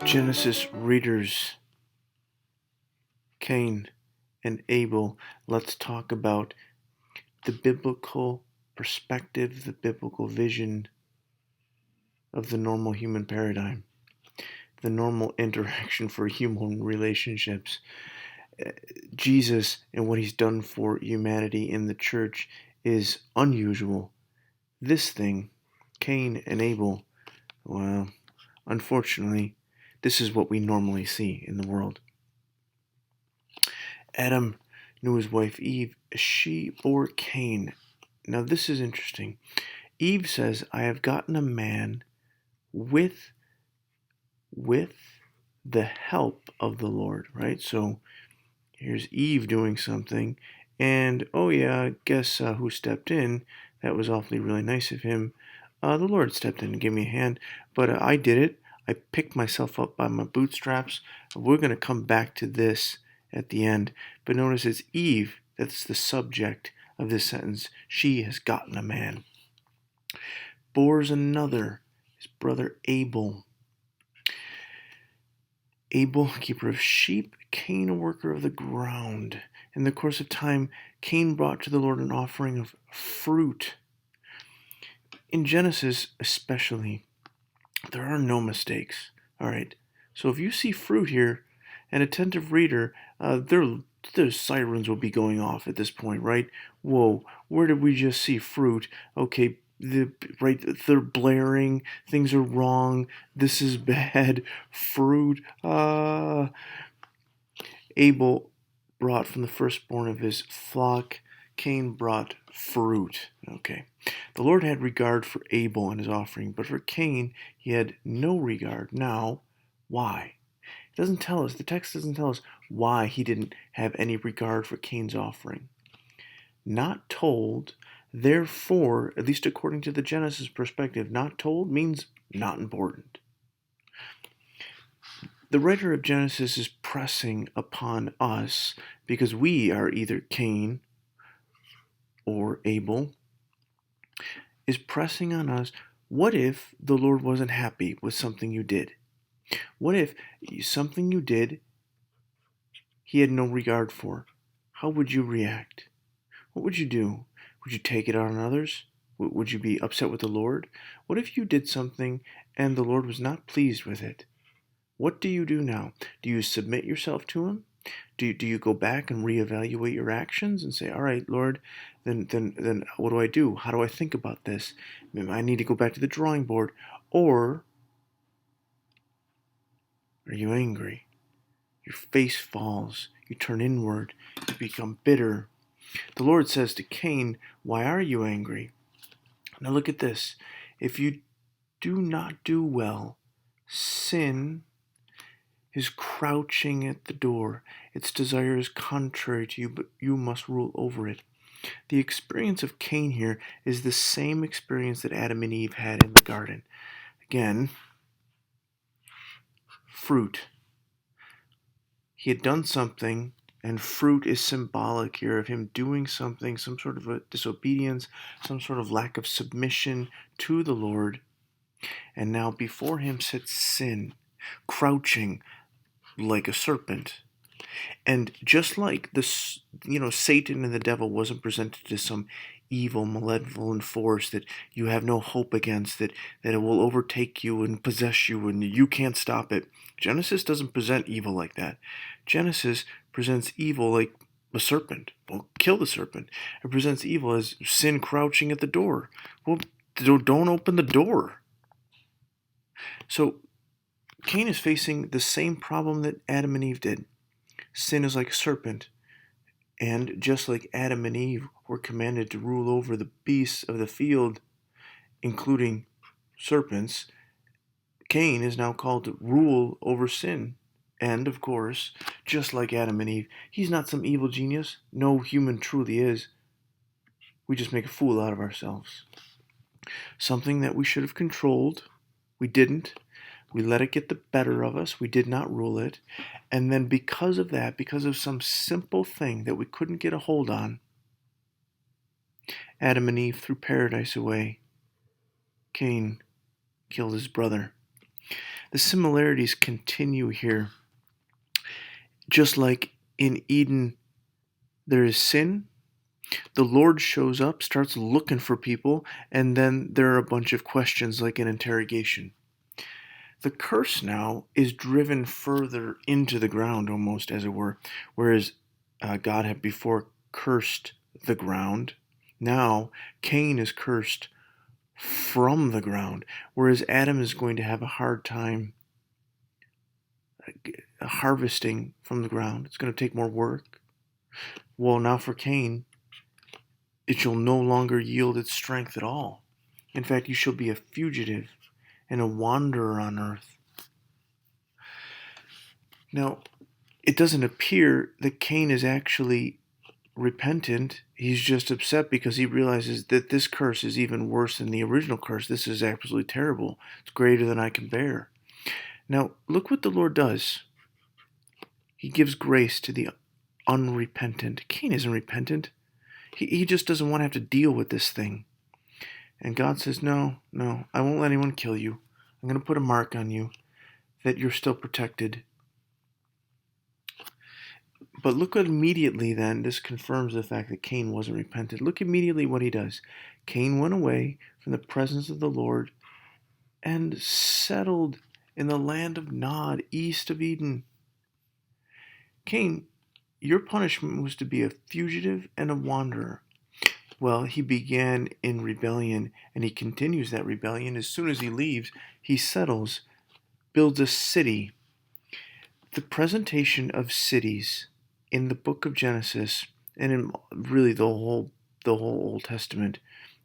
Genesis readers, Cain and Abel, let's talk about the biblical perspective, the biblical vision of the normal human paradigm, the normal interaction for human relationships. Jesus and what he's done for humanity in the church is unusual. This thing, Cain and Abel, well, unfortunately, this is what we normally see in the world. Adam knew his wife Eve. She bore Cain. Now this is interesting. Eve says, I have gotten a man with the help of the Lord, right? So here's Eve doing something, and oh yeah, guess who stepped in? That was awfully really nice of him. The Lord stepped in and gave me a hand, but I did it. I picked myself up by my bootstraps. We're going to come back to this at the end, but notice it's Eve that's the subject of this sentence. She has gotten a man. Bores another, his brother Abel. Abel, keeper of sheep, Cain, a worker of the ground. In the course of time, Cain brought to the Lord an offering of fruit. In Genesis, especially, there are no mistakes. All right. So if you see fruit here, an attentive reader, their sirens will be going off at this point, right? Whoa, where did we just see fruit? Okay, they're blaring, things are wrong, this is bad, fruit. Abel brought from the firstborn of his flock, Cain brought fruit. Okay. The Lord had regard for Abel and his offering, but for Cain he had no regard. Now, why? It doesn't tell us, the text doesn't tell us why he didn't have any regard for Cain's offering. Not told, therefore, at least according to the Genesis perspective, not told means not important. The writer of Genesis is pressing upon us, because we are either Cain or Abel, is pressing on us, what if the Lord wasn't happy with something you did? What if something you did he had no regard for? How would you react? What would you do? Would you take it on others? Would you be upset with the Lord? What if you did something and the Lord was not pleased with it? What do you do now? Do you submit yourself to him? Do you go back and reevaluate your actions and say, all right, Lord, then what do I do? How do I think about this? I need to go back to the drawing board. Or are you angry? Your face falls. You turn inward. You become bitter. The Lord says to Cain, why are you angry? Now look at this. If you do not do well, sin is crouching at the door. Its desire is contrary to you, but you must rule over it. The experience of Cain here is the same experience that Adam and Eve had in the garden. Again, fruit. He had done something, and fruit is symbolic here of him doing something, some sort of a disobedience, some sort of lack of submission to the Lord. And now before him sits sin, crouching like a serpent. And just like this, Satan and the devil wasn't presented as some evil, malevolent force that you have no hope against, that it will overtake you and possess you and you can't stop it. Genesis doesn't present evil like that. Genesis presents evil like a serpent. Well, kill the serpent. It presents evil as sin crouching at the door. Well, don't open the door. So Cain is facing the same problem that Adam and Eve did. Sin is like a serpent, and just like Adam and Eve were commanded to rule over the beasts of the field, including serpents, Cain is now called to rule over sin. And, of course, just like Adam and Eve, he's not some evil genius. No human truly is. We just make a fool out of ourselves. Something that we should have controlled, we didn't. We let it get the better of us. We did not rule it. And then because of that, because of some simple thing that we couldn't get a hold on, Adam and Eve threw paradise away. Cain killed his brother. The similarities continue here. Just like in Eden, there is sin. The Lord shows up, starts looking for people, and then there are a bunch of questions like an interrogation. The curse now is driven further into the ground, almost as it were, whereas God had before cursed the ground. Now Cain is cursed from the ground, whereas Adam is going to have a hard time harvesting from the ground. It's going to take more work. Well, now for Cain, it shall no longer yield its strength at all. In fact, you shall be a fugitive and a wanderer on earth. Now, it doesn't appear that Cain is actually repentant. He's just upset because he realizes that this curse is even worse than the original curse. This is absolutely terrible. It's greater than I can bear. Now, look what the Lord does. He gives grace to the unrepentant. Cain isn't repentant. He just doesn't want to have to deal with this thing. And God says, no, I won't let anyone kill you. I'm going to put a mark on you that you're still protected. But look immediately then, this confirms the fact that Cain wasn't repentant. Look immediately what he does. Cain went away from the presence of the Lord and settled in the land of Nod, east of Eden. Cain, your punishment was to be a fugitive and a wanderer. Well, he began in rebellion, and he continues that rebellion. As soon as he leaves, he settles, builds a city. The presentation of cities in the book of Genesis, and in really the whole Old Testament,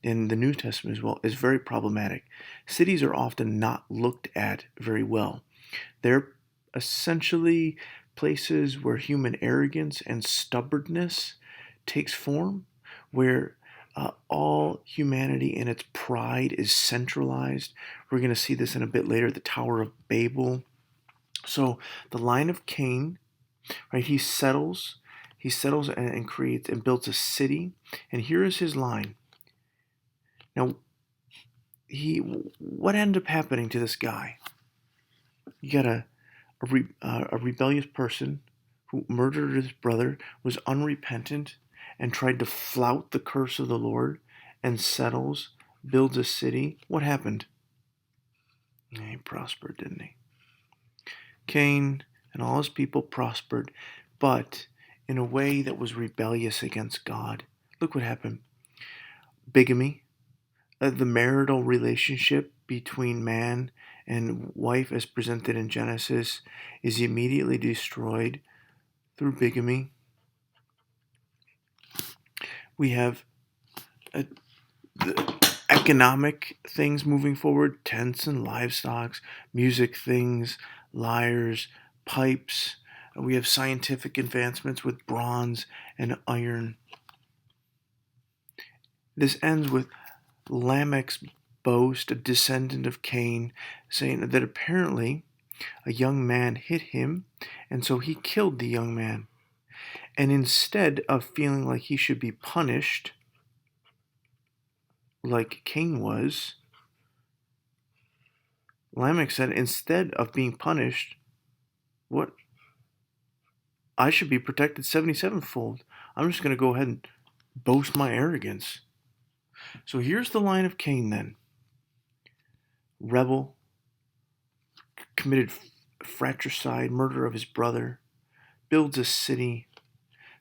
and the New Testament as well, is very problematic. Cities are often not looked at very well. They're essentially places where human arrogance and stubbornness takes form, where all humanity and its pride is centralized. We're going to see this in a bit later, the Tower of Babel. So the line of Cain, right? He settles and creates and builds a city. And here is his line. Now, what ended up happening to this guy? You got a rebellious person who murdered his brother, was unrepentant, and tried to flout the curse of the Lord, and settles, builds a city. What happened? He prospered, didn't he? Cain and all his people prospered, but in a way that was rebellious against God. Look what happened. Bigamy, the marital relationship between man and wife as presented in Genesis, is immediately destroyed through bigamy. We have the economic things moving forward, tents and livestock, music things, lyres, pipes. We have scientific advancements with bronze and iron. This ends with Lamech's boast, a descendant of Cain, saying that apparently a young man hit him, and so he killed the young man. And instead of feeling like he should be punished, like Cain was, Lamech said, instead of being punished, what? I should be protected 77-fold. I'm just going to go ahead and boast my arrogance. So here's the line of Cain then. Rebel, committed fratricide, murder of his brother, builds a city,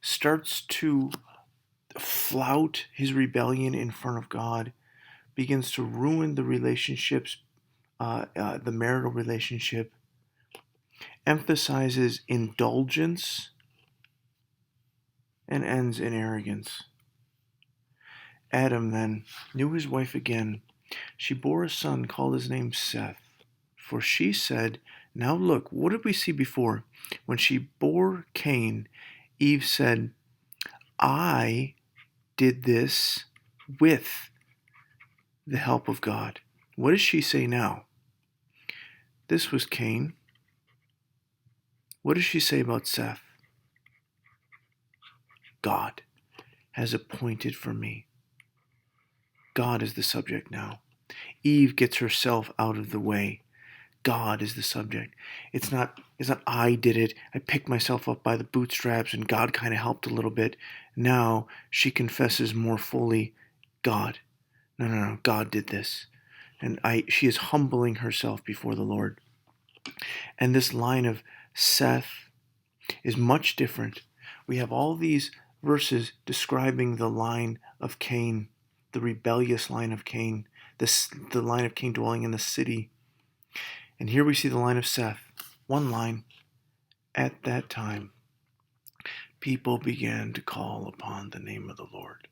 starts to flout his rebellion in front of God, begins to ruin the relationships, the marital relationship, emphasizes indulgence, and ends in arrogance. Adam then knew his wife again. She bore a son, called his name Seth. For she said, now look, what did we see before? When she bore Cain, Eve said, I did this with the help of God. What does she say now? This was Cain. What does she say about Seth? God has appointed for me. God is the subject now. Eve gets herself out of the way. God is the subject. It's not I did it. I picked myself up by the bootstraps and God kind of helped a little bit. Now she confesses more fully, God. No. God did this. And she is humbling herself before the Lord. And this line of Seth is much different. We have all these verses describing the line of Cain, the rebellious line of Cain, the line of Cain dwelling in the city. And here we see the line of Seth. One line. At that time, people began to call upon the name of the Lord.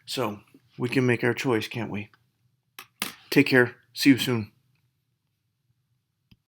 So, we can make our choice, can't we? Take care. See you soon.